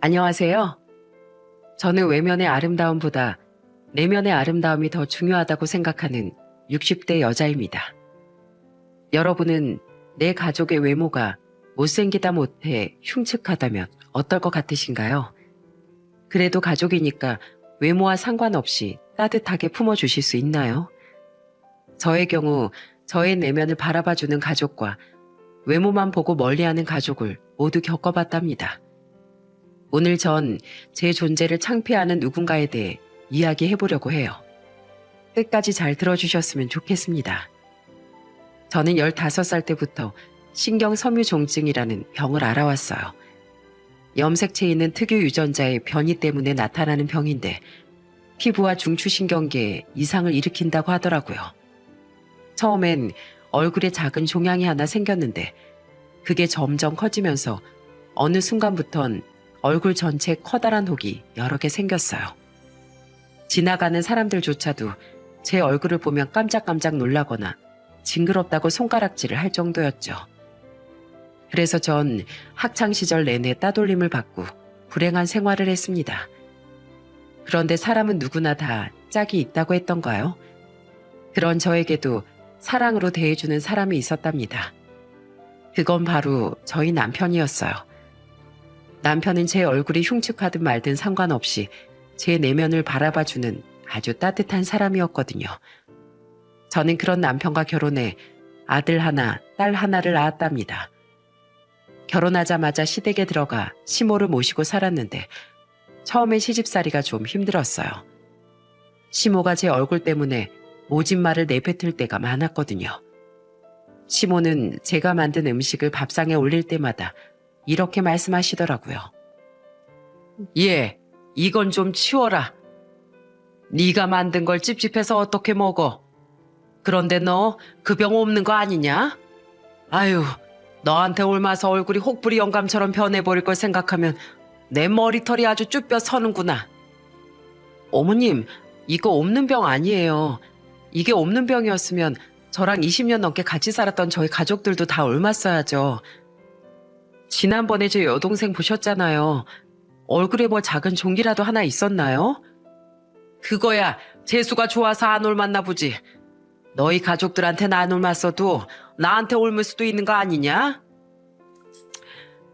안녕하세요. 저는 외면의 아름다움보다 내면의 아름다움이 더 중요하다고 생각하는 60대 여자입니다. 여러분은 내 가족의 외모가 못생기다 못해 흉측하다면 어떨 것 같으신가요? 그래도 가족이니까 외모와 상관없이 따뜻하게 품어주실 수 있나요? 저의 경우 저의 내면을 바라봐주는 가족과 외모만 보고 멀리하는 가족을 모두 겪어봤답니다. 오늘 전 제 존재를 창피해하는 누군가에 대해 이야기해보려고 해요. 끝까지 잘 들어주셨으면 좋겠습니다. 저는 15살 때부터 신경섬유종증이라는 병을 알아왔어요. 염색체에 있는 특유 유전자의 변이 때문에 나타나는 병인데 피부와 중추신경계에 이상을 일으킨다고 하더라고요. 처음엔 얼굴에 작은 종양이 하나 생겼는데 그게 점점 커지면서 어느 순간부턴 얼굴 전체에 커다란 혹이 여러 개 생겼어요. 지나가는 사람들조차도 제 얼굴을 보면 깜짝깜짝 놀라거나 징그럽다고 손가락질을 할 정도였죠. 그래서 전 학창시절 내내 따돌림을 받고 불행한 생활을 했습니다. 그런데 사람은 누구나 다 짝이 있다고 했던가요? 그런 저에게도 사랑으로 대해주는 사람이 있었답니다. 그건 바로 저희 남편이었어요. 남편은 제 얼굴이 흉측하든 말든 상관없이 제 내면을 바라봐주는 아주 따뜻한 사람이었거든요. 저는 그런 남편과 결혼해 아들 하나, 딸 하나를 낳았답니다. 결혼하자마자 시댁에 들어가 시모를 모시고 살았는데 처음엔 시집살이가 좀 힘들었어요. 시모가 제 얼굴 때문에 모진 말을 내뱉을 때가 많았거든요. 시모는 제가 만든 음식을 밥상에 올릴 때마다 이렇게 말씀하시더라고요. 얘, 이건 좀 치워라. 네가 만든 걸 찝찝해서 어떻게 먹어? 그런데 너 그 병 없는 거 아니냐? 아유, 너한테 옮아서 얼굴이 혹부리 영감처럼 변해버릴 걸 생각하면 내 머리털이 아주 쭈뼛 서는구나. 어머님, 이거 없는 병 아니에요. 이게 없는 병이었으면 저랑 20년 넘게 같이 살았던 저희 가족들도 다 옮았어야죠. 지난번에 제 여동생 보셨잖아요. 얼굴에 뭐 작은 종기라도 하나 있었나요? 그거야 재수가 좋아서 안 옮았나 보지. 너희 가족들한테는 안 옮았어도 나한테 옮을 수도 있는 거 아니냐?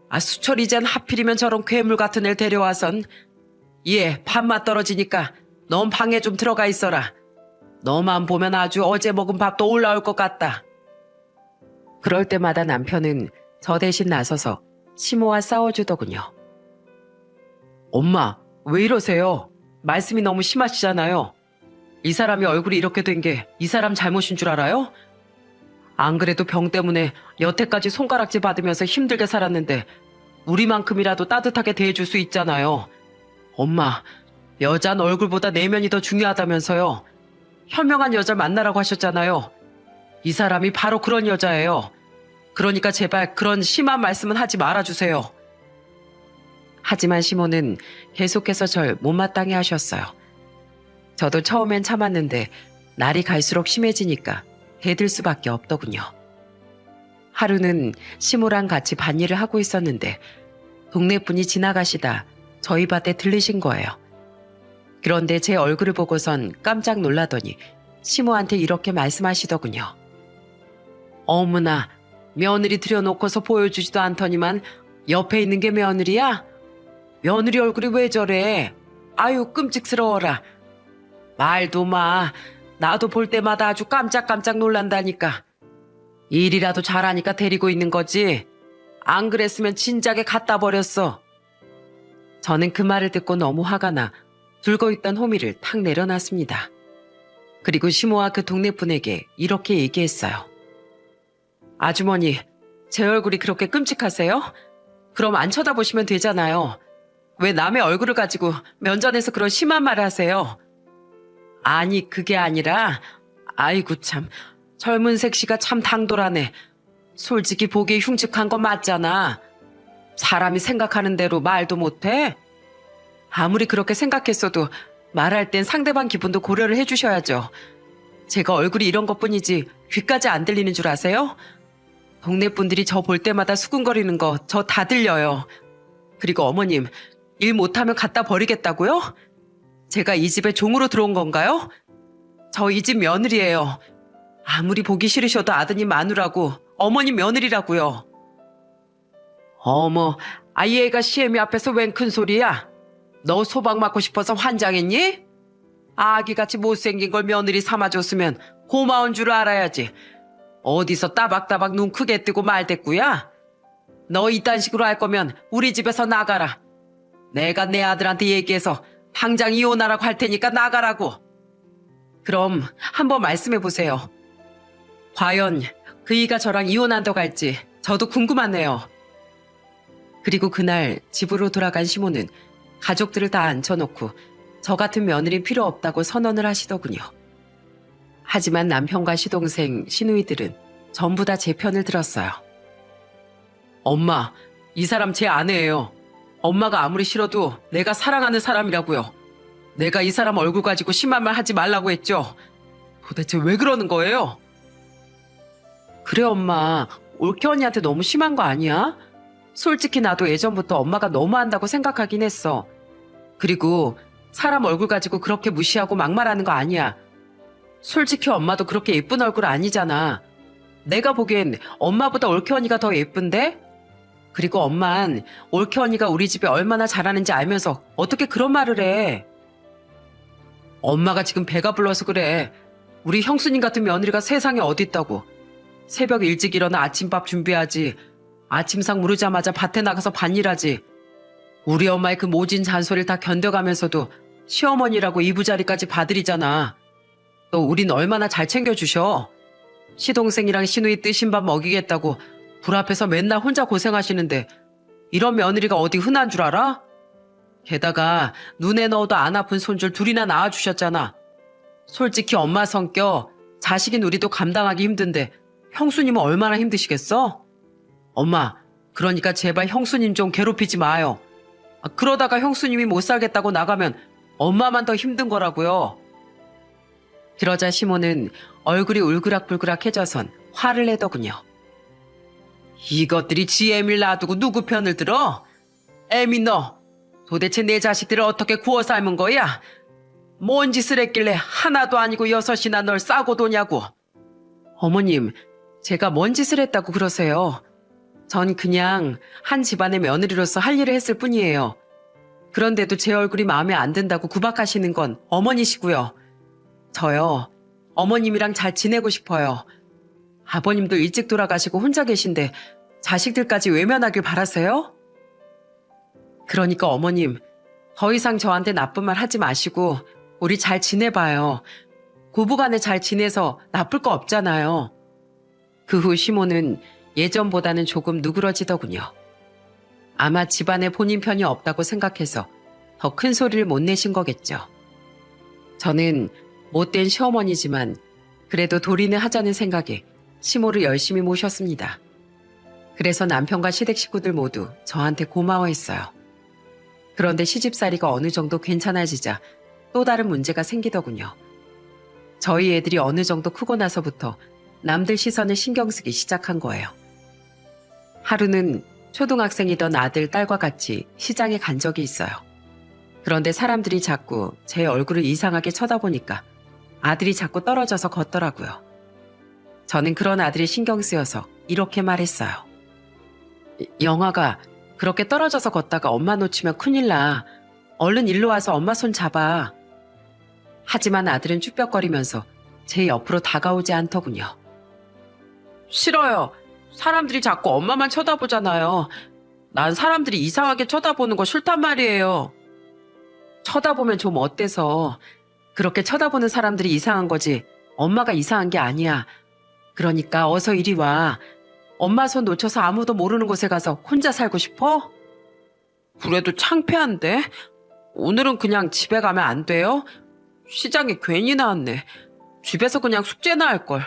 아, 수철 이젠 하필이면 저런 괴물 같은 애를 데려와선 얘 밥맛 떨어지니까 넌 방에 좀 들어가 있어라. 너만 보면 아주 어제 먹은 밥도 올라올 것 같다. 그럴 때마다 남편은 저 대신 나서서 시모와 싸워주더군요. 엄마, 왜 이러세요? 말씀이 너무 심하시잖아요. 이 사람이 얼굴이 이렇게 된 게 이 사람 잘못인 줄 알아요? 안 그래도 병 때문에 여태까지 손가락질 받으면서 힘들게 살았는데 우리만큼이라도 따뜻하게 대해줄 수 있잖아요. 엄마, 여잔 얼굴보다 내면이 더 중요하다면서요. 현명한 여자를 만나라고 하셨잖아요. 이 사람이 바로 그런 여자예요. 그러니까 제발 그런 심한 말씀은 하지 말아주세요. 하지만 시모는 계속해서 절 못마땅해 하셨어요. 저도 처음엔 참았는데 날이 갈수록 심해지니까 대들 수밖에 없더군요. 하루는 시모랑 같이 밭일을 하고 있었는데 동네분이 지나가시다 저희 밭에 들르신 거예요. 그런데 제 얼굴을 보고선 깜짝 놀라더니 시모한테 이렇게 말씀하시더군요. 어머나, 며느리 들여놓고서 보여주지도 않더니만 옆에 있는 게 며느리야? 며느리 얼굴이 왜 저래? 아유, 끔찍스러워라. 말도 마. 나도 볼 때마다 아주 깜짝깜짝 놀란다니까. 일이라도 잘하니까 데리고 있는 거지. 안 그랬으면 진작에 갖다 버렸어. 저는 그 말을 듣고 너무 화가 나 들고 있던 호미를 탁 내려놨습니다. 그리고 시모와 그 동네분에게 이렇게 얘기했어요. 아주머니, 제 얼굴이 그렇게 끔찍하세요? 그럼 안 쳐다보시면 되잖아요. 왜 남의 얼굴을 가지고 면전에서 그런 심한 말을 하세요? 아니, 그게 아니라, 아이고 참, 젊은 색시가 참 당돌하네. 솔직히 보기에 흉측한 거 맞잖아. 사람이 생각하는 대로 말도 못해? 아무리 그렇게 생각했어도 말할 땐 상대방 기분도 고려를 해주셔야죠. 제가 얼굴이 이런 것뿐이지 귀까지 안 들리는 줄 아세요? 동네 분들이 저 볼 때마다 수근거리는 거 저 다 들려요. 그리고 어머님, 일 못하면 갖다 버리겠다고요? 제가 이 집에 종으로 들어온 건가요? 저 이 집 며느리예요. 아무리 보기 싫으셔도 아드님 마누라고 어머님 며느리라고요. 어머, 아이애가 시애미 앞에서 웬 큰소리야? 너 소박 맞고 싶어서 환장했니? 아기같이 못생긴 걸 며느리 삼아줬으면 고마운 줄 알아야지. 어디서 따박따박 눈 크게 뜨고 말대꾸야? 너 이딴 식으로 할 거면 우리 집에서 나가라. 내가 내 아들한테 얘기해서 당장 이혼하라고 할 테니까 나가라고. 그럼 한번 말씀해 보세요. 과연 그이가 저랑 이혼한다고 할지 저도 궁금하네요. 그리고 그날 집으로 돌아간 시모는 가족들을 다 앉혀놓고 저 같은 며느리 필요 없다고 선언을 하시더군요. 하지만 남편과 시동생, 시누이들은 전부 다 제 편을 들었어요. 엄마, 이 사람 제 아내예요. 엄마가 아무리 싫어도 내가 사랑하는 사람이라고요. 내가 이 사람 얼굴 가지고 심한 말 하지 말라고 했죠. 도대체 왜 그러는 거예요? 그래 엄마, 올케 언니한테 너무 심한 거 아니야? 솔직히 나도 예전부터 엄마가 너무한다고 생각하긴 했어. 그리고 사람 얼굴 가지고 그렇게 무시하고 막말하는 거 아니야. 솔직히 엄마도 그렇게 예쁜 얼굴 아니잖아. 내가 보기엔 엄마보다 올케 언니가 더 예쁜데? 그리고 엄만 올케 언니가 우리 집에 얼마나 잘하는지 알면서 어떻게 그런 말을 해? 엄마가 지금 배가 불러서 그래. 우리 형수님 같은 며느리가 세상에 어디 있다고. 새벽 일찍 일어나 아침밥 준비하지. 아침상 무르자마자 밭에 나가서 밭일하지. 우리 엄마의 그 모진 잔소리를 다 견뎌가면서도 시어머니라고 이부자리까지 봐드리잖아. 또 우린 얼마나 잘 챙겨주셔. 시동생이랑 시누이 뜨신 밥 먹이겠다고 불 앞에서 맨날 혼자 고생하시는데 이런 며느리가 어디 흔한 줄 알아? 게다가 눈에 넣어도 안 아픈 손줄 둘이나 낳아주셨잖아. 솔직히 엄마 성격 자식인 우리도 감당하기 힘든데 형수님은 얼마나 힘드시겠어? 엄마, 그러니까 제발 형수님 좀 괴롭히지 마요. 그러다가 형수님이 못 살겠다고 나가면 엄마만 더 힘든 거라고요. 그러자 시모는 얼굴이 울그락불그락해져선 화를 내더군요. 이것들이 지 애밀 놔두고 누구 편을 들어? 애미 너, 도대체 내 자식들을 어떻게 구워 삶은 거야? 뭔 짓을 했길래 하나도 아니고 6이나 널 싸고 도냐고. 어머님, 제가 뭔 짓을 했다고 그러세요? 전 그냥 한 집안의 며느리로서 할 일을 했을 뿐이에요. 그런데도 제 얼굴이 마음에 안 든다고 구박하시는 건 어머니시고요. 저요, 어머님이랑 잘 지내고 싶어요. 아버님도 일찍 돌아가시고 혼자 계신데 자식들까지 외면하길 바라세요? 그러니까 어머님, 더 이상 저한테 나쁜 말 하지 마시고 우리 잘 지내봐요. 고부간에 잘 지내서 나쁠 거 없잖아요. 그 후 시모는 예전보다는 조금 누그러지더군요. 아마 집안에 본인 편이 없다고 생각해서 더 큰 소리를 못 내신 거겠죠. 저는 못된 시어머니지만 그래도 도리는 하자는 생각에 시모를 열심히 모셨습니다. 그래서 남편과 시댁 식구들 모두 저한테 고마워했어요. 그런데 시집살이가 어느 정도 괜찮아지자 또 다른 문제가 생기더군요. 저희 애들이 어느 정도 크고 나서부터 남들 시선을 신경 쓰기 시작한 거예요. 하루는 초등학생이던 아들, 딸과 같이 시장에 간 적이 있어요. 그런데 사람들이 자꾸 제 얼굴을 이상하게 쳐다보니까 아들이 자꾸 떨어져서 걷더라고요. 저는 그런 아들이 신경 쓰여서 이렇게 말했어요. 영아가 그렇게 떨어져서 걷다가 엄마 놓치면 큰일 나. 얼른 일로 와서 엄마 손 잡아. 하지만 아들은 쭈뼛거리면서 제 옆으로 다가오지 않더군요. 싫어요. 사람들이 자꾸 엄마만 쳐다보잖아요. 난 사람들이 이상하게 쳐다보는 거 싫단 말이에요. 쳐다보면 좀 어때서. 그렇게 쳐다보는 사람들이 이상한 거지 엄마가 이상한 게 아니야. 그러니까 어서 이리 와. 엄마 손 놓쳐서 아무도 모르는 곳에 가서 혼자 살고 싶어? 그래도 창피한데? 오늘은 그냥 집에 가면 안 돼요? 시장에 괜히 나왔네. 집에서 그냥 숙제나 할걸.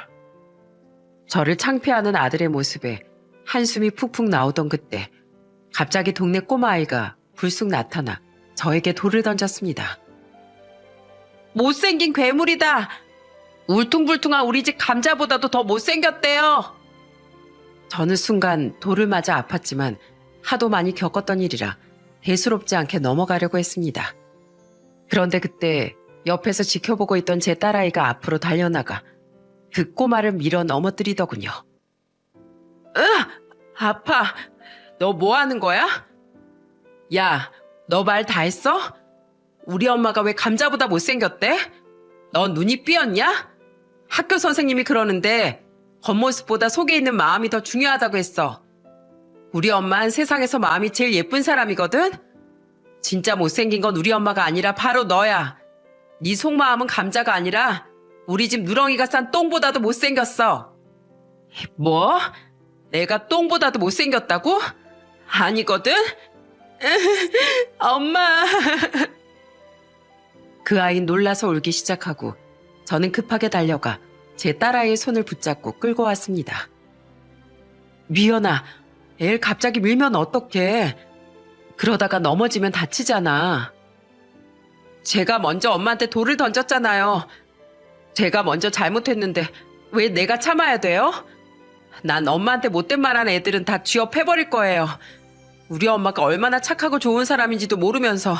저를 창피하는 아들의 모습에 한숨이 푹푹 나오던 그때 갑자기 동네 꼬마아이가 불쑥 나타나 저에게 돌을 던졌습니다. 못생긴 괴물이다. 울퉁불퉁한 우리 집 감자보다도 더 못생겼대요. 저는 순간 돌을 맞아 아팠지만 하도 많이 겪었던 일이라 대수롭지 않게 넘어가려고 했습니다. 그런데 그때 옆에서 지켜보고 있던 제 딸아이가 앞으로 달려나가 그 꼬마를 밀어 넘어뜨리더군요. 아파. 너 뭐 하는 거야? 야, 너 말 다 했어? 우리 엄마가 왜 감자보다 못생겼대? 너 눈이 삐었냐? 학교 선생님이 그러는데 겉모습보다 속에 있는 마음이 더 중요하다고 했어. 우리 엄마는 세상에서 마음이 제일 예쁜 사람이거든? 진짜 못생긴 건 우리 엄마가 아니라 바로 너야. 네 속마음은 감자가 아니라 우리 집 누렁이가 싼 똥보다도 못생겼어. 뭐? 내가 똥보다도 못생겼다고? 아니거든? 엄마. 그 아이는 놀라서 울기 시작하고 저는 급하게 달려가 제 딸아이의 손을 붙잡고 끌고 왔습니다. 미연아, 애를 갑자기 밀면 어떡해. 그러다가 넘어지면 다치잖아. 제가 먼저 엄마한테 돌을 던졌잖아요. 제가 먼저 잘못했는데 왜 내가 참아야 돼요? 난 엄마한테 못된 말한 애들은 다 쥐어패버릴 거예요. 우리 엄마가 얼마나 착하고 좋은 사람인지도 모르면서.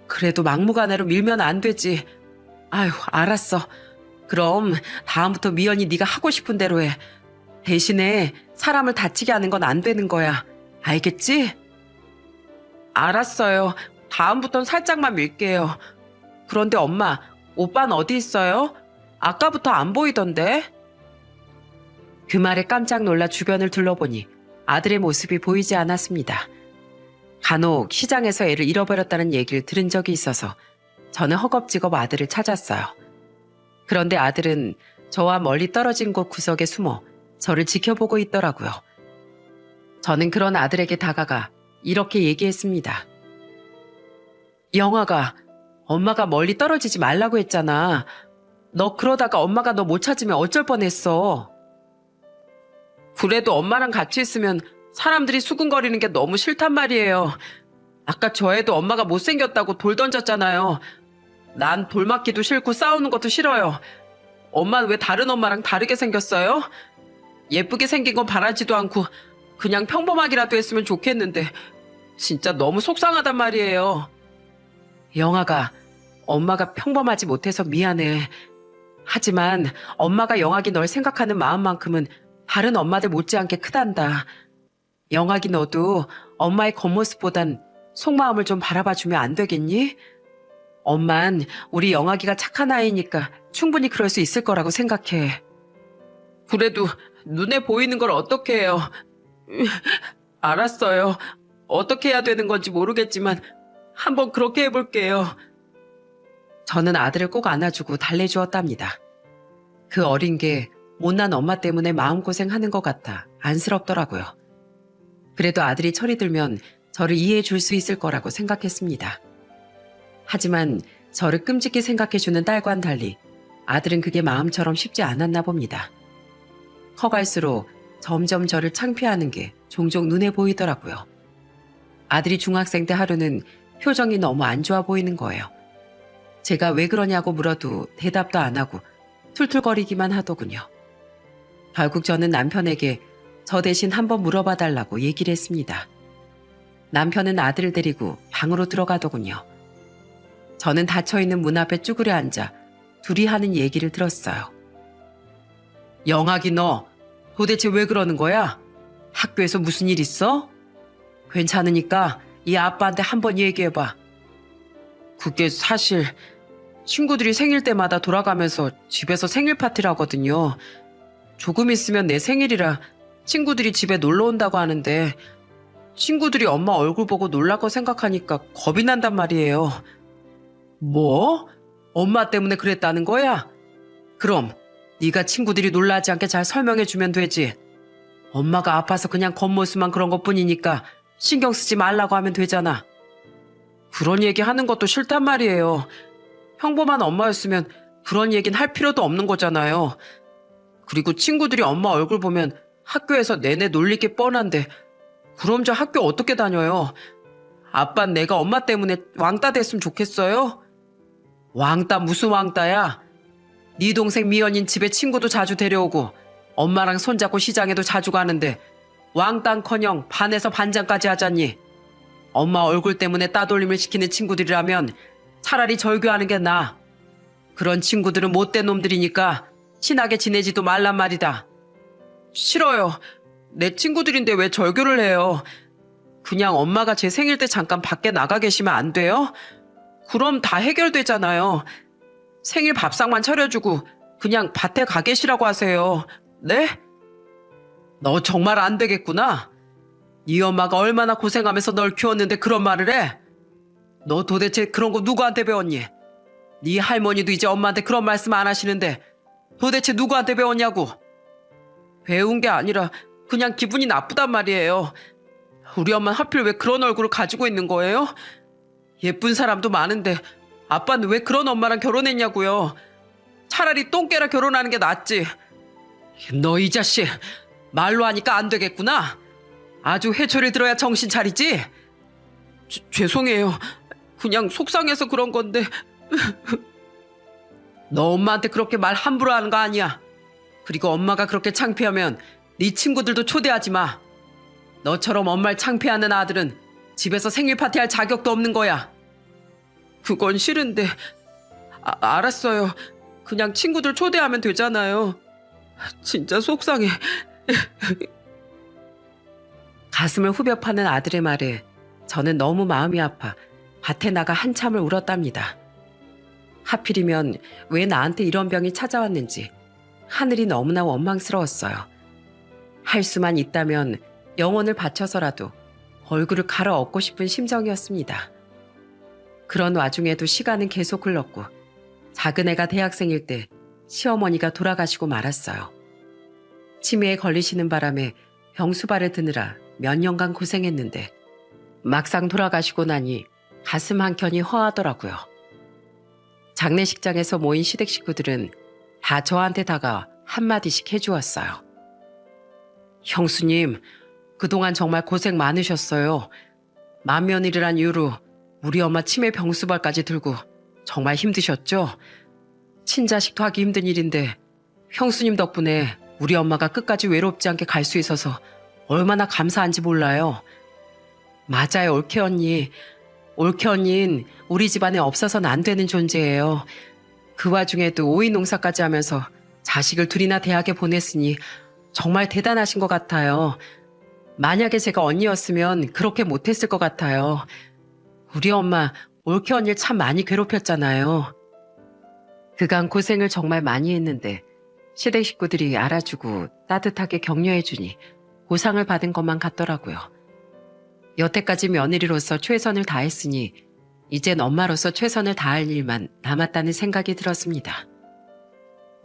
그래도 막무가내로 밀면 안 되지. 아휴, 알았어. 그럼 다음부터 미연이 네가 하고 싶은 대로 해. 대신에 사람을 다치게 하는 건 안 되는 거야. 알겠지? 알았어요. 다음부턴 살짝만 밀게요. 그런데 엄마, 오빠는 어디 있어요? 아까부터 안 보이던데? 그 말에 깜짝 놀라 주변을 둘러보니 아들의 모습이 보이지 않았습니다. 간혹 시장에서 애를 잃어버렸다는 얘기를 들은 적이 있어서 저는 허겁지겁 아들을 찾았어요. 그런데 아들은 저와 멀리 떨어진 곳 구석에 숨어 저를 지켜보고 있더라고요. 저는 그런 아들에게 다가가 이렇게 얘기했습니다. 영아가, 엄마가 멀리 떨어지지 말라고 했잖아. 너 그러다가 엄마가 너 못 찾으면 어쩔 뻔했어. 그래도 엄마랑 같이 있으면 사람들이 수근거리는 게 너무 싫단 말이에요. 아까 저 애도 엄마가 못생겼다고 돌 던졌잖아요. 난 돌 맞기도 싫고 싸우는 것도 싫어요. 엄마는 왜 다른 엄마랑 다르게 생겼어요? 예쁘게 생긴 건 바라지도 않고 그냥 평범하기라도 했으면 좋겠는데 진짜 너무 속상하단 말이에요. 영아가, 엄마가 평범하지 못해서 미안해. 하지만 엄마가 영아기 널 생각하는 마음만큼은 다른 엄마들 못지않게 크단다. 영아기 너도 엄마의 겉모습보단 속마음을 좀 바라봐주면 안 되겠니? 엄만 우리 영아기가 착한 아이니까 충분히 그럴 수 있을 거라고 생각해. 그래도 눈에 보이는 걸 어떻게 해요? 알았어요. 어떻게 해야 되는 건지 모르겠지만 한번 그렇게 해볼게요. 저는 아들을 꼭 안아주고 달래주었답니다. 그 어린 게 못난 엄마 때문에 마음고생하는 것 같아 안쓰럽더라고요. 그래도 아들이 철이 들면 저를 이해해 줄 수 있을 거라고 생각했습니다. 하지만 저를 끔찍히 생각해주는 딸과는 달리 아들은 그게 마음처럼 쉽지 않았나 봅니다. 커갈수록 점점 저를 창피하는 게 종종 눈에 보이더라고요. 아들이 중학생 때 하루는 표정이 너무 안 좋아 보이는 거예요. 제가 왜 그러냐고 물어도 대답도 안 하고 툴툴거리기만 하더군요. 결국 저는 남편에게 저 대신 한번 물어봐 달라고 얘기를 했습니다. 남편은 아들을 데리고 방으로 들어가더군요. 저는 닫혀있는 문 앞에 쭈그려 앉아 둘이 하는 얘기를 들었어요. 영학이 너 도대체 왜 그러는 거야? 학교에서 무슨 일 있어? 괜찮으니까 이 아빠한테 한번 얘기해봐. 그게 사실 친구들이 생일 때마다 돌아가면서 집에서 생일 파티를 하거든요. 조금 있으면 내 생일이라 친구들이 집에 놀러 온다고 하는데 친구들이 엄마 얼굴 보고 놀랄 거 생각하니까 겁이 난단 말이에요. 뭐? 엄마 때문에 그랬다는 거야? 그럼 네가 친구들이 놀라지 않게 잘 설명해주면 되지. 엄마가 아파서 그냥 겉모습만 그런 것뿐이니까 신경 쓰지 말라고 하면 되잖아. 그런 얘기 하는 것도 싫단 말이에요. 평범한 엄마였으면 그런 얘기는 할 필요도 없는 거잖아요. 그리고 친구들이 엄마 얼굴 보면 학교에서 내내 놀릴 게 뻔한데 그럼 저 학교 어떻게 다녀요? 아빤 내가 엄마 때문에 왕따 됐으면 좋겠어요? 왕따 무슨 왕따야? 네 동생 미연인 집에 친구도 자주 데려오고 엄마랑 손잡고 시장에도 자주 가는데 왕따는커녕 반에서 반장까지 하잖니. 엄마 얼굴 때문에 따돌림을 시키는 친구들이라면 차라리 절교하는 게 나아. 그런 친구들은 못된 놈들이니까 친하게 지내지도 말란 말이다. 싫어요. 내 친구들인데 왜 절교를 해요? 그냥 엄마가 제 생일 때 잠깐 밖에 나가 계시면 안 돼요? 그럼 다 해결되잖아요. 생일 밥상만 차려주고 그냥 밭에 가 계시라고 하세요. 네? 너 정말 안 되겠구나. 네 엄마가 얼마나 고생하면서 널 키웠는데 그런 말을 해? 너 도대체 그런 거 누구한테 배웠니? 네 할머니도 이제 엄마한테 그런 말씀 안 하시는데 도대체 누구한테 배웠냐고? 배운 게 아니라 그냥 기분이 나쁘단 말이에요. 우리 엄마는 하필 왜 그런 얼굴을 가지고 있는 거예요? 예쁜 사람도 많은데 아빠는 왜 그런 엄마랑 결혼했냐고요? 차라리 똥개라 결혼하는 게 낫지. 너 이 자식 말로 하니까 안 되겠구나. 아주 회초리 들어야 정신 차리지? 죄송해요. 그냥 속상해서 그런 건데. 너 엄마한테 그렇게 말 함부로 하는 거 아니야. 그리고 엄마가 그렇게 창피하면 네 친구들도 초대하지 마. 너처럼 엄마를 창피하는 아들은 집에서 생일 파티할 자격도 없는 거야. 그건 싫은데. 알았어요. 그냥 친구들 초대하면 되잖아요. 진짜 속상해. 가슴을 후벼 파는 아들의 말에 저는 너무 마음이 아파 밭에 나가 한참을 울었답니다. 하필이면 왜 나한테 이런 병이 찾아왔는지 하늘이 너무나 원망스러웠어요. 할 수만 있다면 영혼을 바쳐서라도 얼굴을 갈아엎고 싶은 심정이었습니다. 그런 와중에도 시간은 계속 흘렀고 작은 애가 대학생일 때 시어머니가 돌아가시고 말았어요. 치매에 걸리시는 바람에 병수발을 드느라 몇 년간 고생했는데 막상 돌아가시고 나니 가슴 한켠이 허하더라고요. 장례식장에서 모인 시댁 식구들은 다 저한테 다가와 한마디씩 해주었어요. 형수님, 그동안 정말 고생 많으셨어요. 맏며느리란 이유로 우리 엄마 치매 병수발까지 들고 정말 힘드셨죠? 친자식도 하기 힘든 일인데 형수님 덕분에 우리 엄마가 끝까지 외롭지 않게 갈 수 있어서 얼마나 감사한지 몰라요. 맞아요, 올케 언니. 올케 언니는 우리 집안에 없어서는 안 되는 존재예요. 그 와중에도 오이 농사까지 하면서 자식을 둘이나 대학에 보냈으니 정말 대단하신 것 같아요. 만약에 제가 언니였으면 그렇게 못했을 것 같아요. 우리 엄마 올케 언니를 참 많이 괴롭혔잖아요. 그간 고생을 정말 많이 했는데 시댁 식구들이 알아주고 따뜻하게 격려해주니 보상을 받은 것만 같더라고요. 여태까지 며느리로서 최선을 다했으니 이젠 엄마로서 최선을 다할 일만 남았다는 생각이 들었습니다.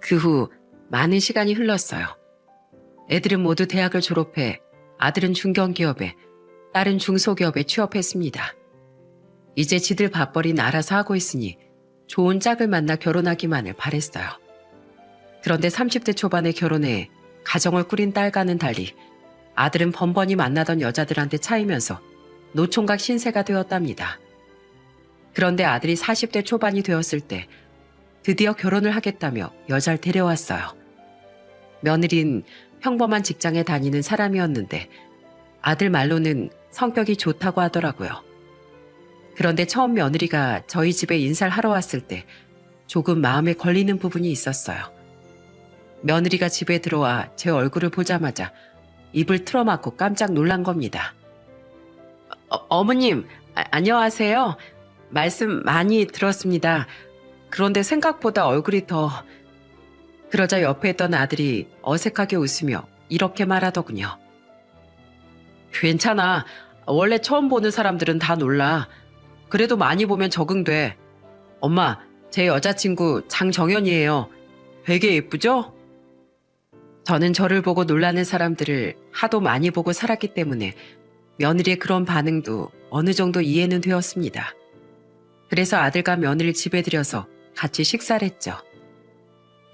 그 후 많은 시간이 흘렀어요. 애들은 모두 대학을 졸업해 아들은 중견기업에, 딸은 중소기업에 취업했습니다. 이제 지들 밥벌이는 알아서 하고 있으니 좋은 짝을 만나 결혼하기만을 바랬어요. 그런데 30대 초반에 결혼해 가정을 꾸린 딸과는 달리 아들은 번번이 만나던 여자들한테 차이면서 노총각 신세가 되었답니다. 그런데 아들이 40대 초반이 되었을 때 드디어 결혼을 하겠다며 여자를 데려왔어요. 며느린 평범한 직장에 다니는 사람이었는데 아들 말로는 성격이 좋다고 하더라고요. 그런데 처음 며느리가 저희 집에 인사를 하러 왔을 때 조금 마음에 걸리는 부분이 있었어요. 며느리가 집에 들어와 제 얼굴을 보자마자 입을 틀어막고 깜짝 놀란 겁니다. 어머님, 안녕하세요. 말씀 많이 들었습니다. 그런데 생각보다 얼굴이 더... 그러자 옆에 있던 아들이 어색하게 웃으며 이렇게 말하더군요. 괜찮아. 원래 처음 보는 사람들은 다 놀라. 그래도 많이 보면 적응돼. 엄마, 제 여자친구 장정연이에요. 되게 예쁘죠? 저는 저를 보고 놀라는 사람들을 하도 많이 보고 살았기 때문에 며느리의 그런 반응도 어느 정도 이해는 되었습니다. 그래서 아들과 며느리를 집에 들여서 같이 식사를 했죠.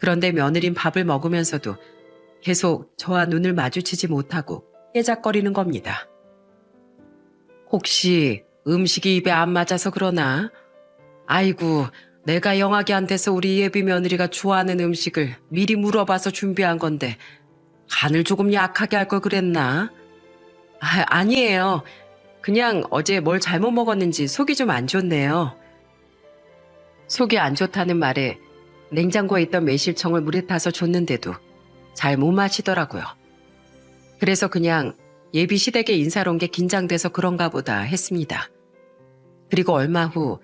그런데 며느린 밥을 먹으면서도 계속 저와 눈을 마주치지 못하고 깨작거리는 겁니다. 혹시 음식이 입에 안 맞아서 그러나? 아이고, 내가 영하게한테서 우리 예비 며느리가 좋아하는 음식을 미리 물어봐서 준비한 건데 간을 조금 약하게 할 걸 그랬나? 아니에요. 그냥 어제 뭘 잘못 먹었는지 속이 좀 안 좋네요. 속이 안 좋다는 말에 냉장고에 있던 매실청을 물에 타서 줬는데도 잘 못 마시더라고요. 그래서 그냥 예비 시댁에 인사로 온 게 긴장돼서 그런가 보다 했습니다. 그리고 얼마 후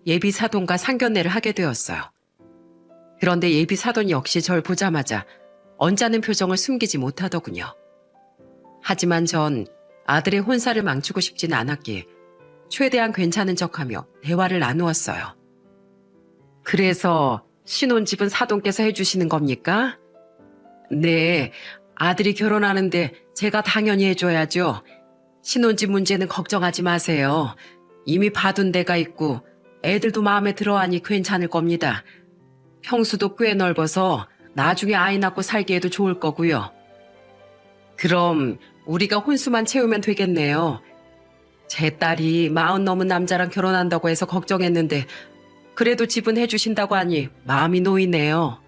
예비 사돈과 상견례를 하게 되었어요. 그런데 예비 사돈 역시 절 보자마자 언짢은 표정을 숨기지 못하더군요. 하지만 전 아들의 혼사를 망치고 싶진 않았기에 최대한 괜찮은 척하며 대화를 나누었어요. 그래서 신혼집은 사돈께서 해주시는 겁니까? 네, 아들이 결혼하는데 제가 당연히 해줘야죠. 신혼집 문제는 걱정하지 마세요. 이미 봐둔 데가 있고 애들도 마음에 들어하니 괜찮을 겁니다. 평수도 꽤 넓어서 나중에 아이 낳고 살기에도 좋을 거고요. 그럼 우리가 혼수만 채우면 되겠네요. 제 딸이 40 넘은 남자랑 결혼한다고 해서 걱정했는데 그래도 집은 해주신다고 하니 마음이 놓이네요.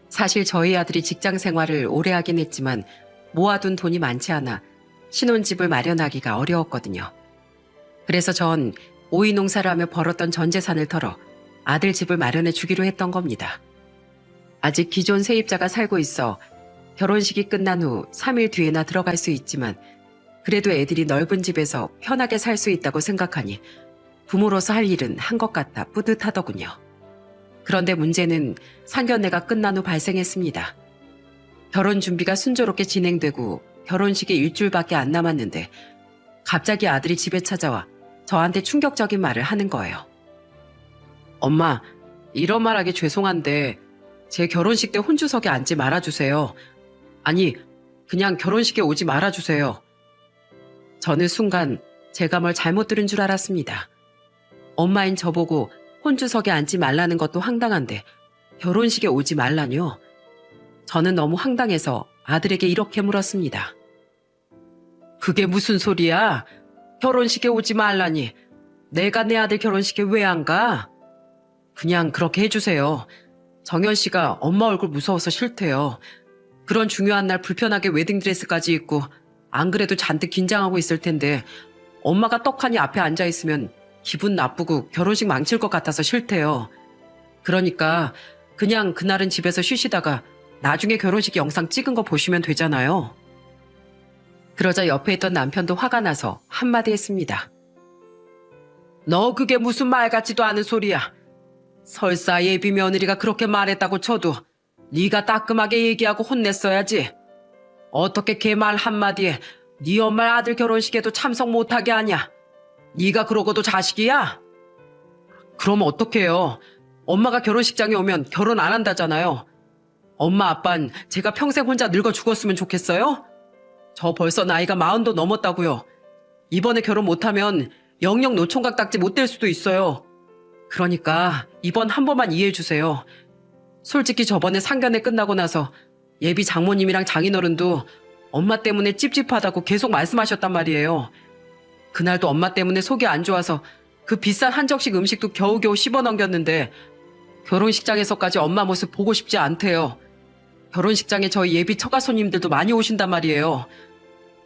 사실 저희 아들이 직장 생활을 오래 하긴 했지만 모아둔 돈이 많지 않아 신혼집을 마련하기가 어려웠거든요. 그래서 전 오이 농사를 하며 벌었던 전 재산을 털어 아들 집을 마련해 주기로 했던 겁니다. 아직 기존 세입자가 살고 있어 결혼식이 끝난 후 3일 뒤에나 들어갈 수 있지만 그래도 애들이 넓은 집에서 편하게 살 수 있다고 생각하니 부모로서 할 일은 한 것 같아 뿌듯하더군요. 그런데 문제는 상견례가 끝난 후 발생했습니다. 결혼 준비가 순조롭게 진행되고 결혼식이 일주일밖에 안 남았는데 갑자기 아들이 집에 찾아와 저한테 충격적인 말을 하는 거예요. 엄마, 이런 말 하기 죄송한데 제 결혼식 때 혼주석에 앉지 말아주세요. 아니, 그냥 결혼식에 오지 말아주세요. 저는 순간 제가 뭘 잘못 들은 줄 알았습니다. 엄마인 저보고 혼주석에 앉지 말라는 것도 황당한데 결혼식에 오지 말라뇨? 저는 너무 황당해서 아들에게 이렇게 물었습니다. 그게 무슨 소리야? 결혼식에 오지 말라니. 내가 내 아들 결혼식에 왜 안 가? 그냥 그렇게 해주세요. 정현 씨가 엄마 얼굴 무서워서 싫대요. 그런 중요한 날 불편하게 웨딩드레스까지 입고 안 그래도 잔뜩 긴장하고 있을 텐데 엄마가 떡하니 앞에 앉아있으면 기분 나쁘고 결혼식 망칠 것 같아서 싫대요. 그러니까 그냥 그날은 집에서 쉬시다가 나중에 결혼식 영상 찍은 거 보시면 되잖아요. 그러자 옆에 있던 남편도 화가 나서 한마디 했습니다. 너 그게 무슨 말 같지도 않은 소리야. 설사 예비 며느리가 그렇게 말했다고 쳐도 네가 따끔하게 얘기하고 혼냈어야지. 어떻게 걔 말 한마디에 네 엄마 아들 결혼식에도 참석 못하게 하냐. 네가 그러고도 자식이야? 그럼 어떡해요. 엄마가 결혼식장에 오면 결혼 안 한다잖아요. 엄마 아빤 제가 평생 혼자 늙어 죽었으면 좋겠어요? 저 벌써 나이가 40도 넘었다고요. 이번에 결혼 못하면 영영 노총각 딱지 못 될 수도 있어요. 그러니까 이번 한 번만 이해해 주세요. 솔직히 저번에 상견례 끝나고 나서 예비 장모님이랑 장인어른도 엄마 때문에 찝찝하다고 계속 말씀하셨단 말이에요. 그날도 엄마 때문에 속이 안 좋아서 그 비싼 한정식 음식도 겨우겨우 씹어 넘겼는데 결혼식장에서까지 엄마 모습 보고 싶지 않대요. 결혼식장에 저희 예비 처가 손님들도 많이 오신단 말이에요.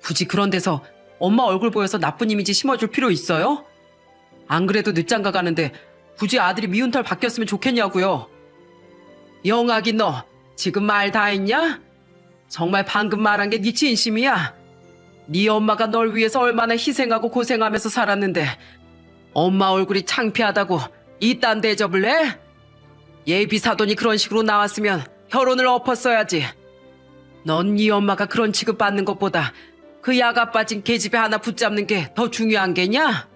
굳이 그런 데서 엄마 얼굴 보여서 나쁜 이미지 심어줄 필요 있어요? 안 그래도 늦장가 가는데 굳이 아들이 미운 털 바뀌었으면 좋겠냐고요. 영악이 너 지금 말 다 했냐? 정말 방금 말한 게 네 진심이야? 네 엄마가 널 위해서 얼마나 희생하고 고생하면서 살았는데 엄마 얼굴이 창피하다고 이딴 대접을 해? 예비 사돈이 그런 식으로 나왔으면 결혼을 엎었어야지. 넌 네 엄마가 그런 취급받는 것보다 그 야가 빠진 계집애 하나 붙잡는 게 더 중요한 게냐?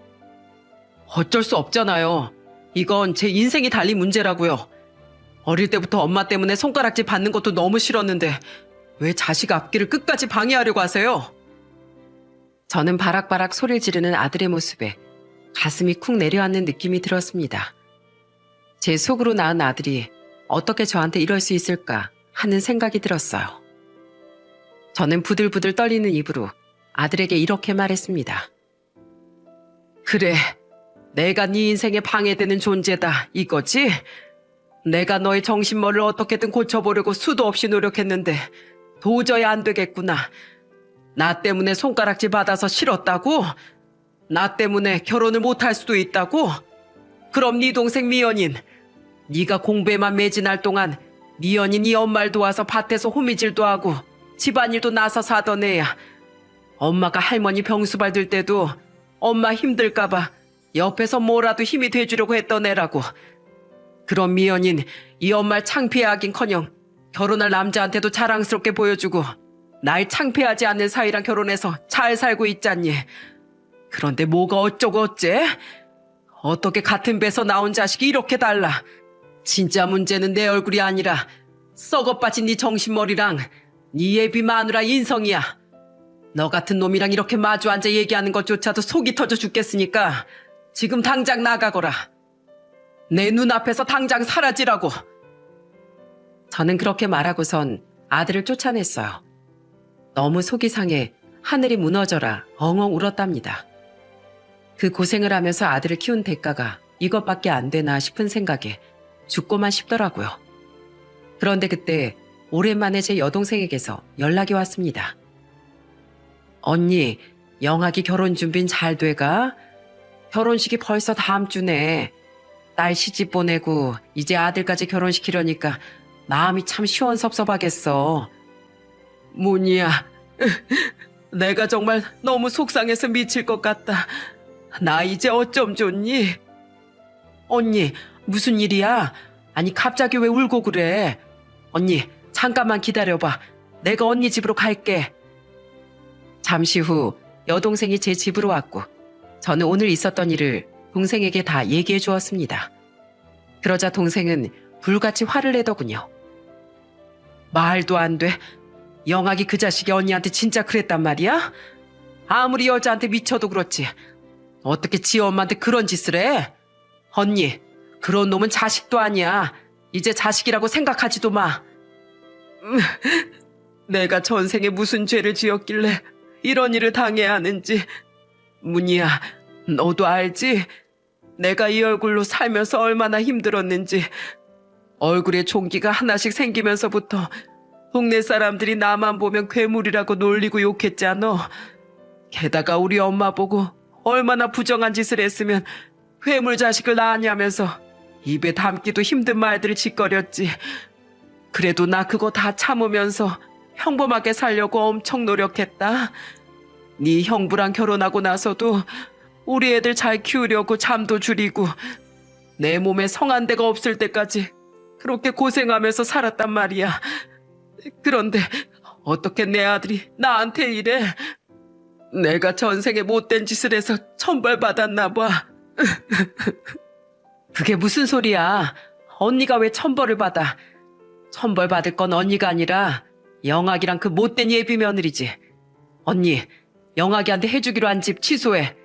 어쩔 수 없잖아요. 이건 제 인생이 달린 문제라고요. 어릴 때부터 엄마 때문에 손가락질 받는 것도 너무 싫었는데 왜 자식 앞길을 끝까지 방해하려고 하세요? 저는 바락바락 소리를 지르는 아들의 모습에 가슴이 쿵 내려앉는 느낌이 들었습니다. 제 속으로 낳은 아들이 어떻게 저한테 이럴 수 있을까 하는 생각이 들었어요. 저는 부들부들 떨리는 입으로 아들에게 이렇게 말했습니다. 그래, 내가 네 인생에 방해되는 존재다 이거지? 내가 너의 정신머리를 어떻게든 고쳐보려고 수도 없이 노력했는데 도저히 안 되겠구나. 나 때문에 손가락질 받아서 싫었다고? 나 때문에 결혼을 못할 수도 있다고? 그럼 네 동생 미연인, 네가 공부에만 매진할 동안 미연이 네 엄마를 도와서 밭에서 호미질도 하고 집안일도 나서서 하던 애야. 엄마가 할머니 병수 받을 때도 엄마 힘들까봐 옆에서 뭐라도 힘이 돼주려고 했던 애라고. 그럼 미연인 이 엄마를 창피해하긴커녕 결혼할 남자한테도 자랑스럽게 보여주고 날 창피하지 않는 사이랑 결혼해서 잘 살고 있잖니. 그런데 뭐가 어쩌고 어째? 어떻게 같은 배에서 나온 자식이 이렇게 달라? 진짜 문제는 내 얼굴이 아니라 썩어빠진 네 정신머리랑 네 예비 마누라 인성이야. 너 같은 놈이랑 이렇게 마주 앉아 얘기하는 것조차도 속이 터져 죽겠으니까 지금 당장 나가거라. 내 눈앞에서 당장 사라지라고. 저는 그렇게 말하고선 아들을 쫓아냈어요. 너무 속이 상해 하늘이 무너져라 엉엉 울었답니다. 그 고생을 하면서 아들을 키운 대가가 이것밖에 안 되나 싶은 생각에 죽고만 싶더라고요. 그런데 그때 오랜만에 제 여동생에게서 연락이 왔습니다. 언니, 영학이 결혼 준비는 잘 돼가? 결혼식이 벌써 다음 주네. 딸 시집 보내고 이제 아들까지 결혼시키려니까 마음이 참 시원섭섭하겠어. 문희야, 내가 정말 너무 속상해서 미칠 것 같다. 나 이제 어쩜 좋니? 언니, 무슨 일이야? 아니 갑자기 왜 울고 그래? 언니, 잠깐만 기다려봐. 내가 언니 집으로 갈게. 잠시 후 여동생이 제 집으로 왔고 저는 오늘 있었던 일을 동생에게 다 얘기해 주었습니다. 그러자 동생은 불같이 화를 내더군요. 말도 안 돼. 영학이 그 자식이 언니한테 진짜 그랬단 말이야? 아무리 여자한테 미쳐도 그렇지. 어떻게 지 엄마한테 그런 짓을 해? 언니, 그런 놈은 자식도 아니야. 이제 자식이라고 생각하지도 마. 내가 전생에 무슨 죄를 지었길래 이런 일을 당해야 하는지. 문희야, 너도 알지? 내가 이 얼굴로 살면서 얼마나 힘들었는지. 얼굴에 종기가 하나씩 생기면서부터 동네 사람들이 나만 보면 괴물이라고 놀리고 욕했잖아. 게다가 우리 엄마 보고 얼마나 부정한 짓을 했으면 괴물 자식을 낳았냐면서 입에 담기도 힘든 말들을 짓거렸지. 그래도 나 그거 다 참으면서 평범하게 살려고 엄청 노력했다. 네 형부랑 결혼하고 나서도 우리 애들 잘 키우려고 잠도 줄이고 내 몸에 성한 데가 없을 때까지 그렇게 고생하면서 살았단 말이야. 그런데 어떻게 내 아들이 나한테 이래? 내가 전생에 못된 짓을 해서 천벌받았나 봐. 그게 무슨 소리야? 언니가 왜 천벌을 받아? 천벌받을 건 언니가 아니라 영학이랑 그 못된 예비 며느리지. 언니, 영학이한테 해주기로 한 집 취소해.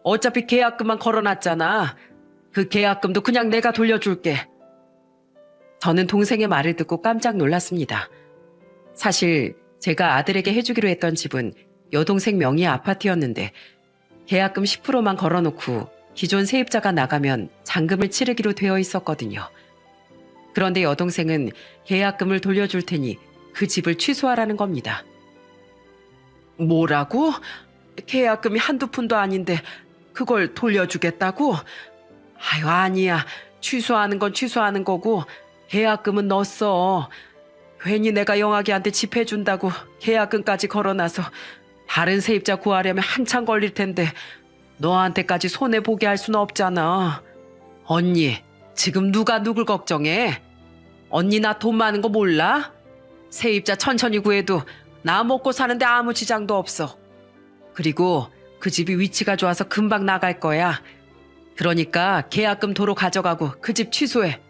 어차피 계약금만 걸어놨잖아. 그 계약금도 그냥 내가 돌려줄게. 저는 동생의 말을 듣고 깜짝 놀랐습니다. 사실 제가 아들에게 해주기로 했던 집은 여동생 명의의 아파트였는데 계약금 10%만 걸어놓고 기존 세입자가 나가면 잔금을 치르기로 되어 있었거든요. 그런데 여동생은 계약금을 돌려줄 테니 그 집을 취소하라는 겁니다. 뭐라고? 계약금이 한두 푼도 아닌데 그걸 돌려주겠다고? 아유, 아니야. 취소하는 건 취소하는 거고 계약금은 넣었어. 괜히 내가 영학이한테 집 해준다고 계약금까지 걸어놔서 다른 세입자 구하려면 한참 걸릴 텐데 너한테까지 손해보게 할 수는 없잖아. 언니, 지금 누가 누굴 걱정해? 언니 나 돈 많은 거 몰라? 세입자 천천히 구해도 나 먹고 사는데 아무 지장도 없어. 그리고 그 집이 위치가 좋아서 금방 나갈 거야. 그러니까 계약금 도로 가져가고 그 집 취소해.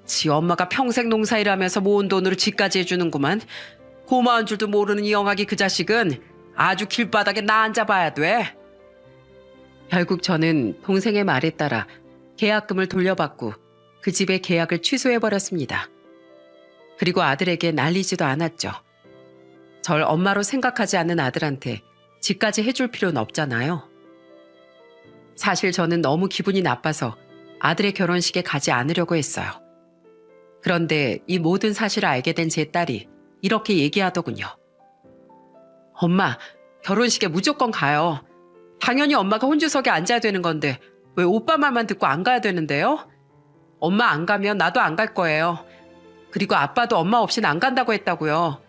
지 엄마가 평생 농사일하면서 모은 돈으로 집까지 해주는구만. 고마운 줄도 모르는 이 영학이 그 자식은 아주 길바닥에 나 앉아봐야 돼. 결국 저는 동생의 말에 따라 계약금을 돌려받고 그 집의 계약을 취소해버렸습니다. 그리고 아들에게 날리지도 않았죠. 절 엄마로 생각하지 않는 아들한테 집까지 해줄 필요는 없잖아요. 사실 저는 너무 기분이 나빠서 아들의 결혼식에 가지 않으려고 했어요. 그런데 이 모든 사실을 알게 된 제 딸이 이렇게 얘기하더군요. 엄마, 결혼식에 무조건 가요. 당연히 엄마가 혼주석에 앉아야 되는 건데 왜 오빠 말만 듣고 안 가야 되는데요? 엄마 안 가면 나도 안 갈 거예요. 그리고 아빠도 엄마 없이는 안 간다고 했다고요.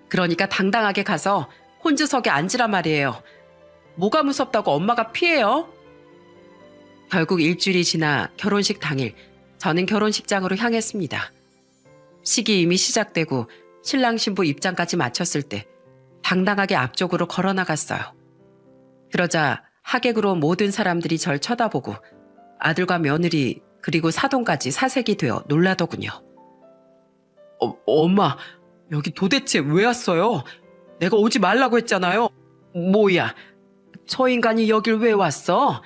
그러니까 당당하게 가서 혼주석에 앉으라 말이에요. 뭐가 무섭다고 엄마가 피해요? 결국 일주일이 지나 결혼식 당일 저는 결혼식장으로 향했습니다. 식이 이미 시작되고 신랑 신부 입장까지 마쳤을 때 당당하게 앞쪽으로 걸어 나갔어요. 그러자 하객으로 모든 사람들이 절 쳐다보고 아들과 며느리 그리고 사돈까지 사색이 되어 놀라더군요. 엄마, 여기 도대체 왜 왔어요? 내가 오지 말라고 했잖아요. 뭐야, 저 인간이 여길 왜 왔어?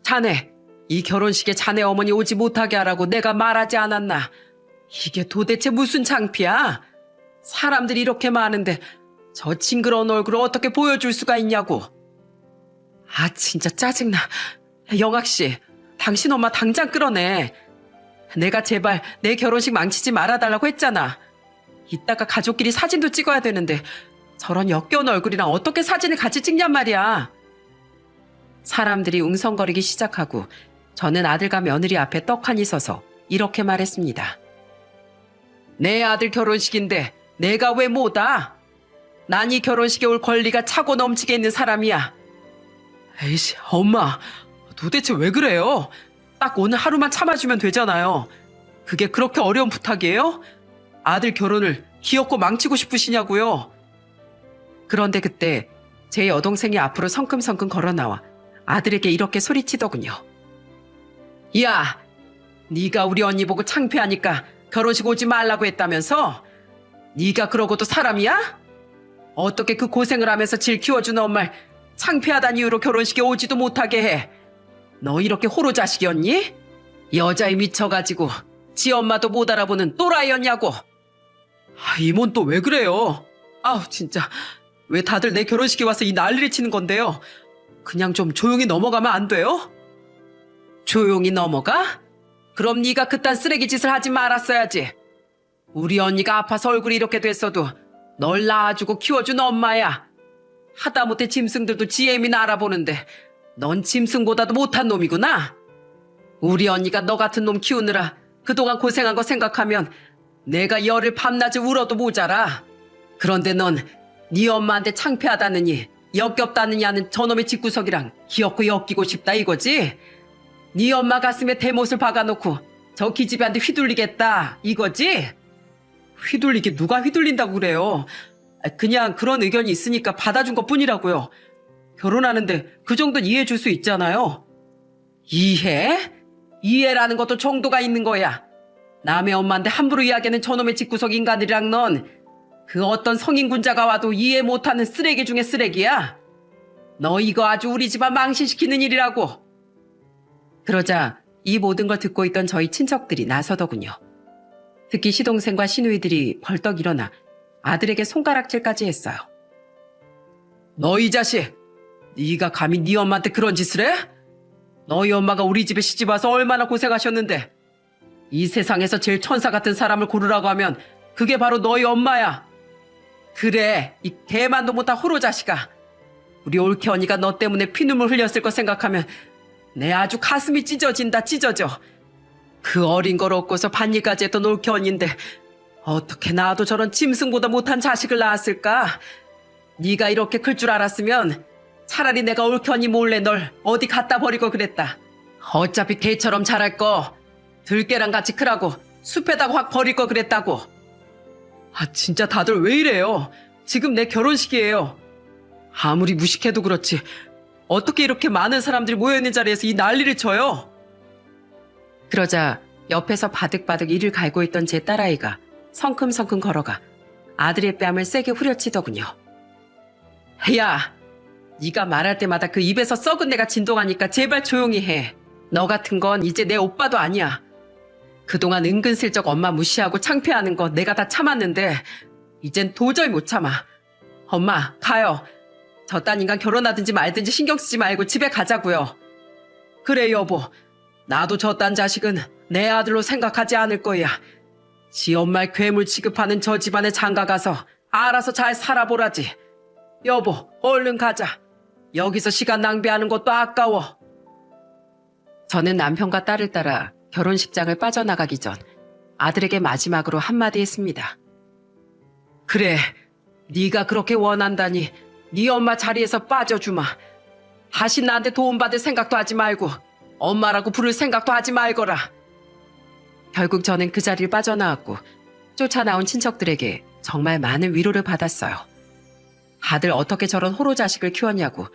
자네, 이 결혼식에 자네 어머니 오지 못하게 하라고 내가 말하지 않았나? 이게 도대체 무슨 창피야? 사람들이 이렇게 많은데 저 징그러운 얼굴을 어떻게 보여줄 수가 있냐고. 아, 진짜 짜증나. 영학씨, 당신 엄마 당장 끌어내. 내가 제발 내 결혼식 망치지 말아달라고 했잖아. 이따가 가족끼리 사진도 찍어야 되는데 저런 역겨운 얼굴이랑 어떻게 사진을 같이 찍냔 말이야. 사람들이 웅성거리기 시작하고 저는 아들과 며느리 앞에 떡하니 서서 이렇게 말했습니다. 내 아들 결혼식인데 내가 왜 못 와? 난 이 결혼식에 올 권리가 차고 넘치게 있는 사람이야. 에이씨, 엄마, 도대체 왜 그래요? 딱 오늘 하루만 참아주면 되잖아요. 그게 그렇게 어려운 부탁이에요? 아들 결혼을 기어코 망치고 싶으시냐고요? 그런데 그때 제 여동생이 앞으로 성큼성큼 걸어 나와 아들에게 이렇게 소리치더군요. 야, 네가 우리 언니 보고 창피하니까 결혼식 오지 말라고 했다면서? 네가 그러고도 사람이야? 어떻게 그 고생을 하면서 질 키워주는 엄마를 창피하다는 이유로 결혼식에 오지도 못하게 해? 너 이렇게 호로 자식이었니? 여자에 미쳐가지고 지 엄마도 못 알아보는 또라이였냐고. 이모는 또 왜 그래요? 아우, 진짜 왜 다들 내 결혼식에 와서 이 난리를 치는 건데요? 그냥 좀 조용히 넘어가면 안 돼요? 조용히 넘어가? 그럼 네가 그딴 쓰레기 짓을 하지 말았어야지. 우리 언니가 아파서 얼굴이 이렇게 됐어도 널 낳아주고 키워준 엄마야. 하다못해 짐승들도 지혜미나 알아보는데 넌 짐승보다도 못한 놈이구나. 우리 언니가 너 같은 놈 키우느라 그동안 고생한 거 생각하면 내가 열을 밤낮을 울어도 모자라. 그런데 넌 네 엄마한테 창피하다느니 역겹다느니 하는 저놈의 집구석이랑 기어코 엮이고 싶다 이거지? 네 엄마 가슴에 대못을 박아놓고 저 기집애한테 휘둘리겠다 이거지? 휘둘리게 누가 휘둘린다고 그래요? 그냥 그런 의견이 있으니까 받아준 것뿐이라고요. 결혼하는데 그 정도는 이해해 줄 수 있잖아요. 이해? 이해라는 것도 정도가 있는 거야. 남의 엄마한테 함부로 이야기하는 저놈의 집구석 인간들이랑 넌 그 어떤 성인군자가 와도 이해 못하는 쓰레기 중에 쓰레기야. 너 이거 아주 우리 집안 망신시키는 일이라고. 그러자 이 모든 걸 듣고 있던 저희 친척들이 나서더군요. 특히 시동생과 시누이들이 벌떡 일어나 아들에게 손가락질까지 했어요. 너 이 자식, 네가 감히 네 엄마한테 그런 짓을 해? 너희 엄마가 우리 집에 시집 와서 얼마나 고생하셨는데 이 세상에서 제일 천사 같은 사람을 고르라고 하면 그게 바로 너희 엄마야. 그래, 이 개만도 못한 호로 자식아. 우리 올케 언니가 너 때문에 피눈물 흘렸을 거 생각하면 내 아주 가슴이 찢어진다 찢어져. 그 어린 걸 얻고서 반일까지 했던 올케 언니인데 어떻게 나도 저런 짐승보다 못한 자식을 낳았을까? 네가 이렇게 클 줄 알았으면 차라리 내가 올케 언니 몰래 널 어디 갖다 버리고 그랬다. 어차피 개처럼 자랄 거 들깨랑 같이 크라고 숲에다가 확 버릴 거 그랬다고. 아, 진짜 다들 왜 이래요? 지금 내 결혼식이에요. 아무리 무식해도 그렇지 어떻게 이렇게 많은 사람들이 모여있는 자리에서 이 난리를 쳐요? 그러자 옆에서 바득바득 이를 갈고 있던 제 딸아이가 성큼성큼 걸어가 아들의 뺨을 세게 후려치더군요. 야, 네가 말할 때마다 그 입에서 썩은 내가 진동하니까 제발 조용히 해. 너 같은 건 이제 내 오빠도 아니야. 그동안 은근슬쩍 엄마 무시하고 창피하는 거 내가 다 참았는데 이젠 도저히 못 참아. 엄마, 가요. 저딴 인간 결혼하든지 말든지 신경 쓰지 말고 집에 가자고요. 그래 여보, 나도 저딴 자식은 내 아들로 생각하지 않을 거야. 지 엄마를 괴물 취급하는 저 집안에 장가 가서 알아서 잘 살아보라지. 여보, 얼른 가자. 여기서 시간 낭비하는 것도 아까워. 저는 남편과 딸을 따라 결혼식장을 빠져나가기 전 아들에게 마지막으로 한마디 했습니다. 그래, 네가 그렇게 원한다니 네 엄마 자리에서 빠져주마. 다시 나한테 도움받을 생각도 하지 말고 엄마라고 부를 생각도 하지 말거라. 결국 저는 그 자리를 빠져나왔고 쫓아나온 친척들에게 정말 많은 위로를 받았어요. 다들 어떻게 저런 호로 자식을 키웠냐고,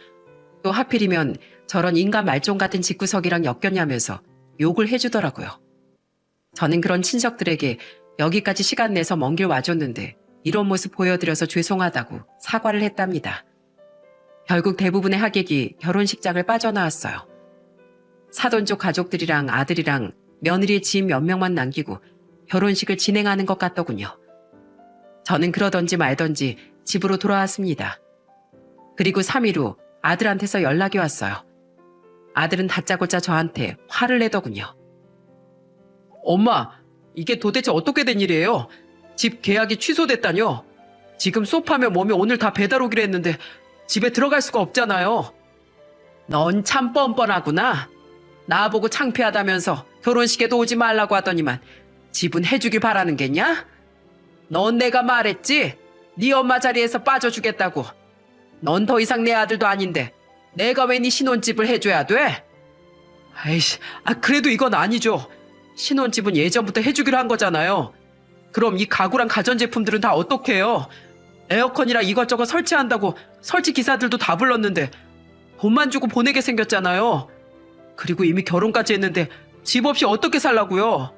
또 하필이면 저런 인간 말종 같은 집구석이랑 엮였냐면서 욕을 해주더라고요. 저는 그런 친척들에게 여기까지 시간 내서 먼 길 와줬는데 이런 모습 보여드려서 죄송하다고 사과를 했답니다. 결국 대부분의 하객이 결혼식장을 빠져나왔어요. 사돈 쪽 가족들이랑 아들이랑 며느리의 지인 몇 명만 남기고 결혼식을 진행하는 것 같더군요. 저는 그러던지 말던지 집으로 돌아왔습니다. 그리고 3일 후 아들한테서 연락이 왔어요. 아들은 다짜고짜 저한테 화를 내더군요. 엄마, 이게 도대체 어떻게 된 일이에요? 집 계약이 취소됐다뇨? 지금 소파며 뭐며 오늘 다 배달 오기로 했는데 집에 들어갈 수가 없잖아요. 넌 참 뻔뻔하구나. 나보고 창피하다면서 결혼식에도 오지 말라고 하더니만 집은 해주길 바라는 게냐? 넌 내가 말했지? 네 엄마 자리에서 빠져주겠다고. 넌 더 이상 내 아들도 아닌데 내가 왜 네 신혼집을 해줘야 돼? 아이씨, 그래도 이건 아니죠. 신혼집은 예전부터 해주기로 한 거잖아요. 그럼 이 가구랑 가전제품들은 다 어떡해요? 에어컨이랑 이것저것 설치한다고 설치 기사들도 다 불렀는데 돈만 주고 보내게 생겼잖아요. 그리고 이미 결혼까지 했는데 집 없이 어떻게 살라고요?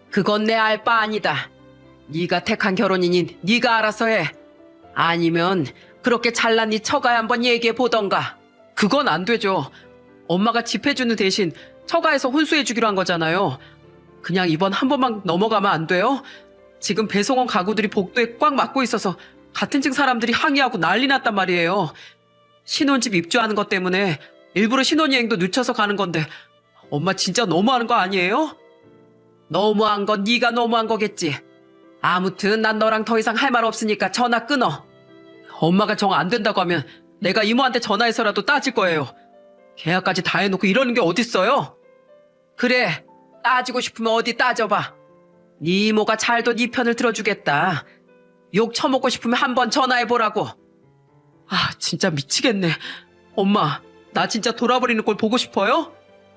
그건 내 알 바 아니다. 네가 택한 결혼이니 네가 알아서 해. 아니면 그렇게 잘난 네 처가에 한번 얘기해 보던가. 그건 안 되죠. 엄마가 집 해주는 대신 처가에서 혼수해 주기로 한 거잖아요. 그냥 이번 한 번만 넘어가면 안 돼요? 지금 배송원 가구들이 복도에 꽉 막고 있어서 같은 층 사람들이 항의하고 난리 났단 말이에요. 신혼집 입주하는 것 때문에 일부러 신혼여행도 늦춰서 가는 건데 엄마 진짜 너무하는 거 아니에요? 너무한 건 네가 너무한 거겠지. 아무튼 난 너랑 더 이상 할 말 없으니까 전화 끊어. 엄마가 정 안 된다고 하면 내가 이모한테 전화해서라도 따질 거예요. 계약까지 다 해놓고 이러는 게 어딨어요? 그래, 따지고 싶으면 어디 따져봐. 네 이모가 잘도 네 편을 들어주겠다. 욕 처먹고 싶으면 한번 전화해보라고. 진짜 미치겠네. 엄마, 나 진짜 돌아버리는 꼴 보고 싶어요?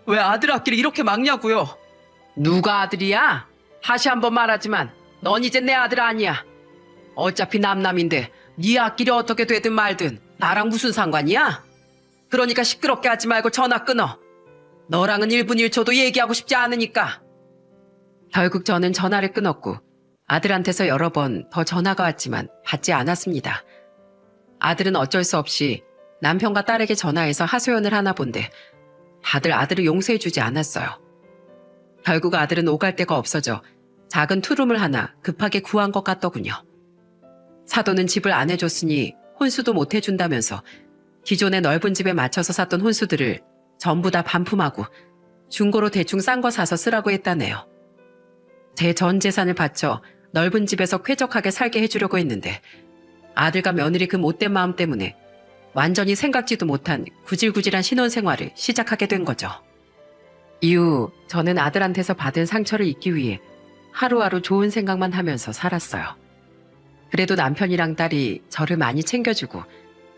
왜 아들 앞길을 이렇게 막냐고요? 누가 아들이야? 다시 한번 말하지만 넌 이제 내 아들 아니야. 어차피 남남인데 네 앞길이 어떻게 되든 말든 나랑 무슨 상관이야? 그러니까 시끄럽게 하지 말고 전화 끊어. 너랑은 1분 1초도 얘기하고 싶지 않으니까. 결국 저는 전화를 끊었고 아들한테서 여러 번 더 전화가 왔지만 받지 않았습니다. 아들은 어쩔 수 없이 남편과 딸에게 전화해서 하소연을 하나 본데 다들 아들을 용서해주지 않았어요. 결국 아들은 오갈 데가 없어져 작은 투룸을 하나 급하게 구한 것 같더군요. 사돈은 집을 안 해줬으니 혼수도 못 해준다면서 기존의 넓은 집에 맞춰서 샀던 혼수들을 전부 다 반품하고 중고로 대충 싼 거 사서 쓰라고 했다네요. 제 전 재산을 바쳐 넓은 집에서 쾌적하게 살게 해주려고 했는데 아들과 며느리 그 못된 마음 때문에 완전히 생각지도 못한 구질구질한 신혼생활을 시작하게 된 거죠. 이후 저는 아들한테서 받은 상처를 잊기 위해 하루하루 좋은 생각만 하면서 살았어요. 그래도 남편이랑 딸이 저를 많이 챙겨주고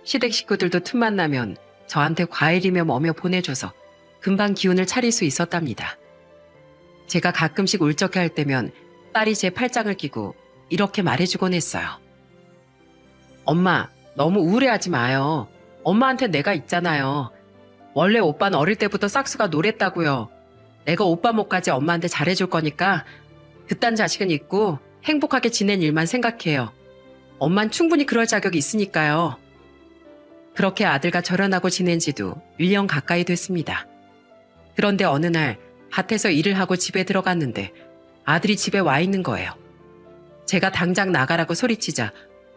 시댁 식구들도 틈만 나면 저한테 과일이며 뭐며 보내줘서 금방 기운을 차릴 수 있었답니다. 제가 가끔씩 울적해할 때면 딸이 제 팔짱을 끼고 이렇게 말해주곤 했어요. 엄마, 너무 우울해하지 마요. 엄마한테 내가 있잖아요. 원래 오빠는 어릴 때부터 싹수가 노랬다고요. 내가 오빠 목까지 엄마한테 잘해줄 거니까 그딴 자식은 있고 행복하게 지낸 일만 생각해요. 엄만 충분히 그럴 자격이 있으니까요. 그렇게 아들과 절연하고 지낸 지도 1년 가까이 됐습니다. 그런데 어느 날 밭에서 일을 하고 집에 들어갔는데 아들이 집에 와 있는 거예요. 제가 당장 나가라고 소리치자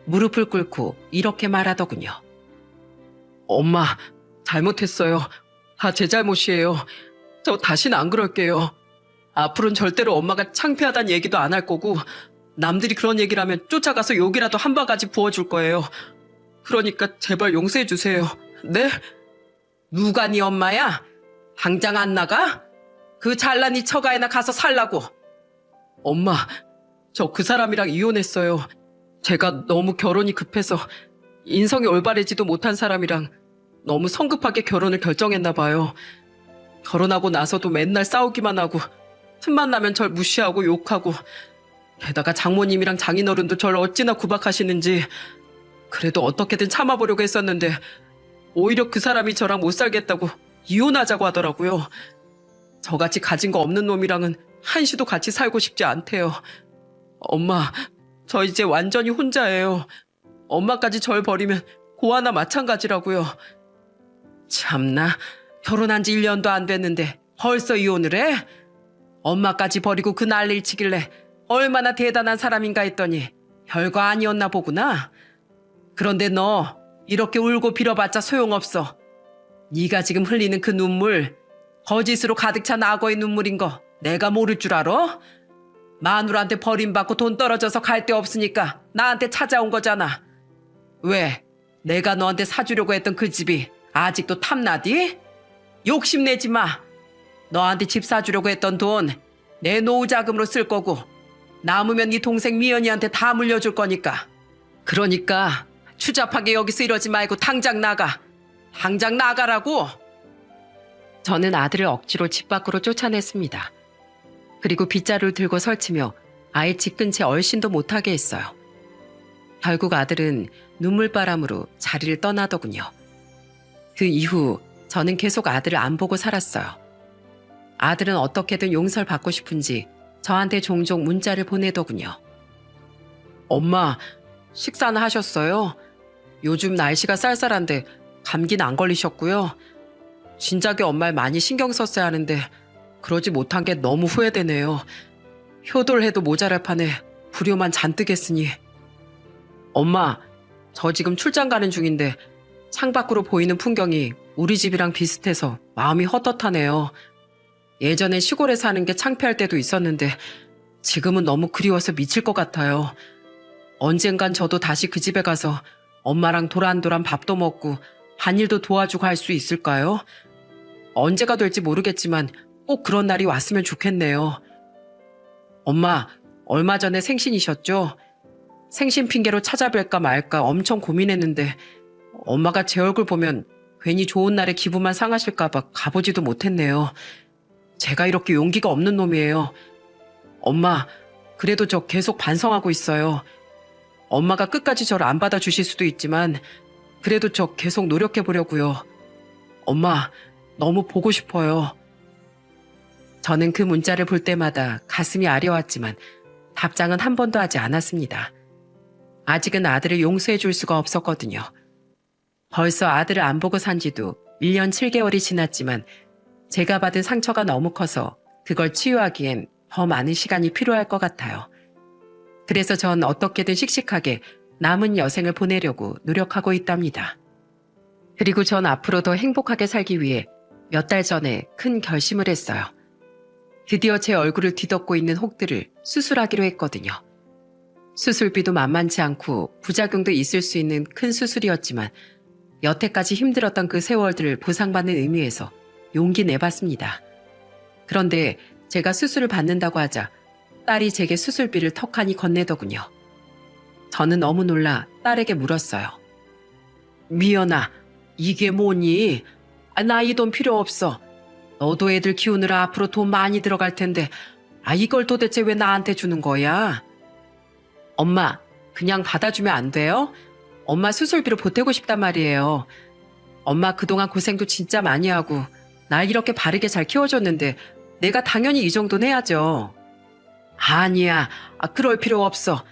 무릎을 꿇고 이렇게 말하더군요. 엄마, 잘못했어요. 다 제 잘못이에요. 저 다시는 안 그럴게요. 앞으로는 절대로 엄마가 창피하다는 얘기도 안 할 거고 남들이 그런 얘기를 하면 쫓아가서 욕이라도 한 바가지 부어줄 거예요. 그러니까 제발 용서해 주세요. 네? 누가 네 엄마야? 당장 안 나가? 그 잘난 이 처가에나 가서 살라고. 엄마, 저 그 사람이랑 이혼했어요. 제가 너무 결혼이 급해서 인성이 올바르지도 못한 사람이랑 너무 성급하게 결혼을 결정했나 봐요. 결혼하고 나서도 맨날 싸우기만 하고 틈만 나면 절 무시하고 욕하고 게다가 장모님이랑 장인어른도 절 어찌나 구박하시는지 그래도 어떻게든 참아보려고 했었는데 오히려 그 사람이 저랑 못 살겠다고 이혼하자고 하더라고요. 저같이 가진 거 없는 놈이랑은 한시도 같이 살고 싶지 않대요. 엄마, 저 이제 완전히 혼자예요. 엄마까지 절 버리면 고아나 마찬가지라고요. 참나, 결혼한 지 1년도 안 됐는데 벌써 이혼을 해? 엄마까지 버리고 그 난리를 치길래 얼마나 대단한 사람인가 했더니 별거 아니었나 보구나. 그런데 너 이렇게 울고 빌어봤자 소용없어. 네가 지금 흘리는 그 눈물 거짓으로 가득 찬 악어의 눈물인 거 내가 모를 줄 알아? 마누라한테 버림받고 돈 떨어져서 갈 데 없으니까 나한테 찾아온 거잖아. 왜? 내가 너한테 사주려고 했던 그 집이 아직도 탐나디? 욕심내지 마. 너한테 집 사주려고 했던 돈 내 노후 자금으로 쓸 거고 남으면 네 동생 미연이한테 다 물려줄 거니까. 그러니까 추잡하게 여기서 이러지 말고 당장 나가. 당장 나가라고. 저는 아들을 억지로 집 밖으로 쫓아냈습니다. 그리고 빗자루를 들고 설치며 아예 집 근처에 얼씬도 못하게 했어요. 결국 아들은 눈물바람으로 자리를 떠나더군요. 그 이후 저는 계속 아들을 안 보고 살았어요. 아들은 어떻게든 용서를 받고 싶은지 저한테 종종 문자를 보내더군요. 엄마, 식사는 하셨어요? 요즘 날씨가 쌀쌀한데 감기는 안 걸리셨고요. 진작에 엄마를 많이 신경 썼어야 하는데 그러지 못한 게 너무 후회되네요. 효도를 해도 모자랄 판에 불효만 잔뜩 했으니. 엄마, 저 지금 출장 가는 중인데 창밖으로 보이는 풍경이 우리 집이랑 비슷해서 마음이 헛헛하네요. 예전엔 시골에 사는 게 창피할 때도 있었는데 지금은 너무 그리워서 미칠 것 같아요. 언젠간 저도 다시 그 집에 가서 엄마랑 도란도란 밥도 먹고 밭일도 도와주고 할 수 있을까요? 언제가 될지 모르겠지만 꼭 그런 날이 왔으면 좋겠네요. 엄마, 얼마 전에 생신이셨죠? 생신 핑계로 찾아뵐까 말까 엄청 고민했는데 엄마가 제 얼굴 보면 괜히 좋은 날에 기분만 상하실까 봐 가보지도 못했네요. 제가 이렇게 용기가 없는 놈이에요. 엄마, 그래도 저 계속 반성하고 있어요. 엄마가 끝까지 저를 안 받아주실 수도 있지만 그래도 저 계속 노력해보려고요. 엄마, 너무 보고 싶어요. 저는 그 문자를 볼 때마다 가슴이 아려왔지만 답장은 한 번도 하지 않았습니다. 아직은 아들을 용서해 줄 수가 없었거든요. 벌써 아들을 안 보고 산 지도 1년 7개월이 지났지만 제가 받은 상처가 너무 커서 그걸 치유하기엔 더 많은 시간이 필요할 것 같아요. 그래서 전 어떻게든 씩씩하게 남은 여생을 보내려고 노력하고 있답니다. 그리고 전 앞으로 더 행복하게 살기 위해 몇 달 전에 큰 결심을 했어요. 드디어 제 얼굴을 뒤덮고 있는 혹들을 수술하기로 했거든요. 수술비도 만만치 않고 부작용도 있을 수 있는 큰 수술이었지만 여태까지 힘들었던 그 세월들을 보상받는 의미에서 용기 내봤습니다. 그런데 제가 수술을 받는다고 하자 딸이 제게 수술비를 턱하니 건네더군요. 저는 너무 놀라 딸에게 물었어요. 미연아, 이게 뭐니? 나 이 돈 필요 없어. 너도 애들 키우느라 앞으로 돈 많이 들어갈 텐데 이걸 도대체 왜 나한테 주는 거야? 엄마, 그냥 받아주면 안 돼요? 엄마 수술비로 보태고 싶단 말이에요. 엄마 그동안 고생도 진짜 많이 하고 날 이렇게 바르게 잘 키워줬는데 내가 당연히 이 정도는 해야죠. 아니야, 그럴 필요 없어.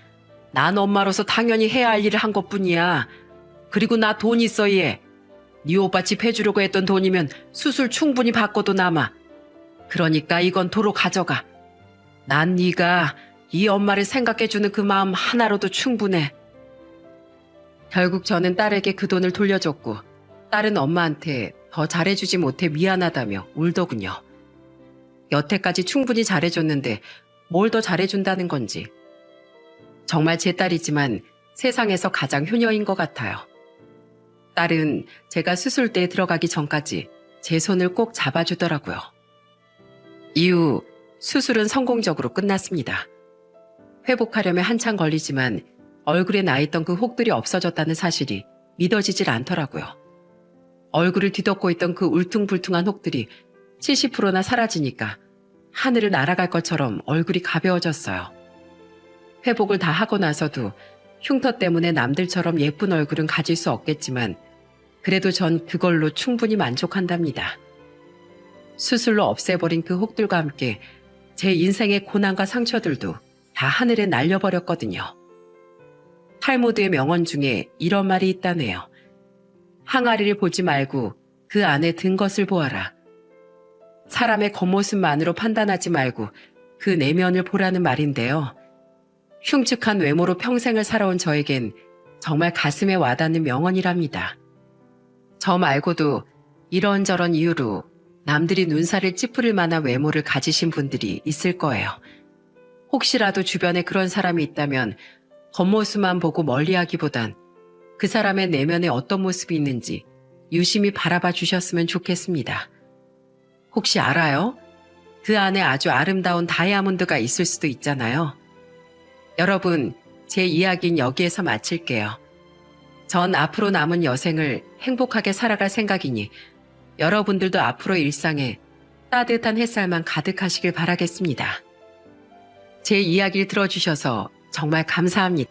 난 엄마로서 당연히 해야 할 일을 한 것뿐이야. 그리고 나 돈 있어 얘. 네 오빠 집 해주려고 했던 돈이면 수술 충분히 받고도 남아. 그러니까 이건 도로 가져가. 난 네가 이 엄마를 생각해주는 그 마음 하나로도 충분해. 결국 저는 딸에게 그 돈을 돌려줬고 딸은 엄마한테 더 잘해주지 못해 미안하다며 울더군요. 여태까지 충분히 잘해줬는데 뭘 더 잘해준다는 건지. 정말 제 딸이지만 세상에서 가장 효녀인 것 같아요. 딸은 제가 수술대에 들어가기 전까지 제 손을 꼭 잡아주더라고요. 이후 수술은 성공적으로 끝났습니다. 회복하려면 한참 걸리지만 얼굴에 나있던 그 혹들이 없어졌다는 사실이 믿어지질 않더라고요. 얼굴을 뒤덮고 있던 그 울퉁불퉁한 혹들이 70%나 사라지니까 하늘을 날아갈 것처럼 얼굴이 가벼워졌어요. 회복을 다 하고 나서도 흉터 때문에 남들처럼 예쁜 얼굴은 가질 수 없겠지만 그래도 전 그걸로 충분히 만족한답니다. 수술로 없애버린 그 혹들과 함께 제 인생의 고난과 상처들도 다 하늘에 날려버렸거든요. 탈무드의 명언 중에 이런 말이 있다네요. 항아리를 보지 말고 그 안에 든 것을 보아라. 사람의 겉모습만으로 판단하지 말고 그 내면을 보라는 말인데요. 흉측한 외모로 평생을 살아온 저에겐 정말 가슴에 와닿는 명언이랍니다. 저 말고도 이런저런 이유로 남들이 눈살을 찌푸릴 만한 외모를 가지신 분들이 있을 거예요. 혹시라도 주변에 그런 사람이 있다면 겉모습만 보고 멀리하기보단 그 사람의 내면에 어떤 모습이 있는지 유심히 바라봐 주셨으면 좋겠습니다. 혹시 알아요? 그 안에 아주 아름다운 다이아몬드가 있을 수도 있잖아요. 여러분, 제 이야기는 여기에서 마칠게요. 전 앞으로 남은 여생을 행복하게 살아갈 생각이니 여러분들도 앞으로 일상에 따뜻한 햇살만 가득하시길 바라겠습니다. 제 이야기를 들어주셔서 정말 감사합니다.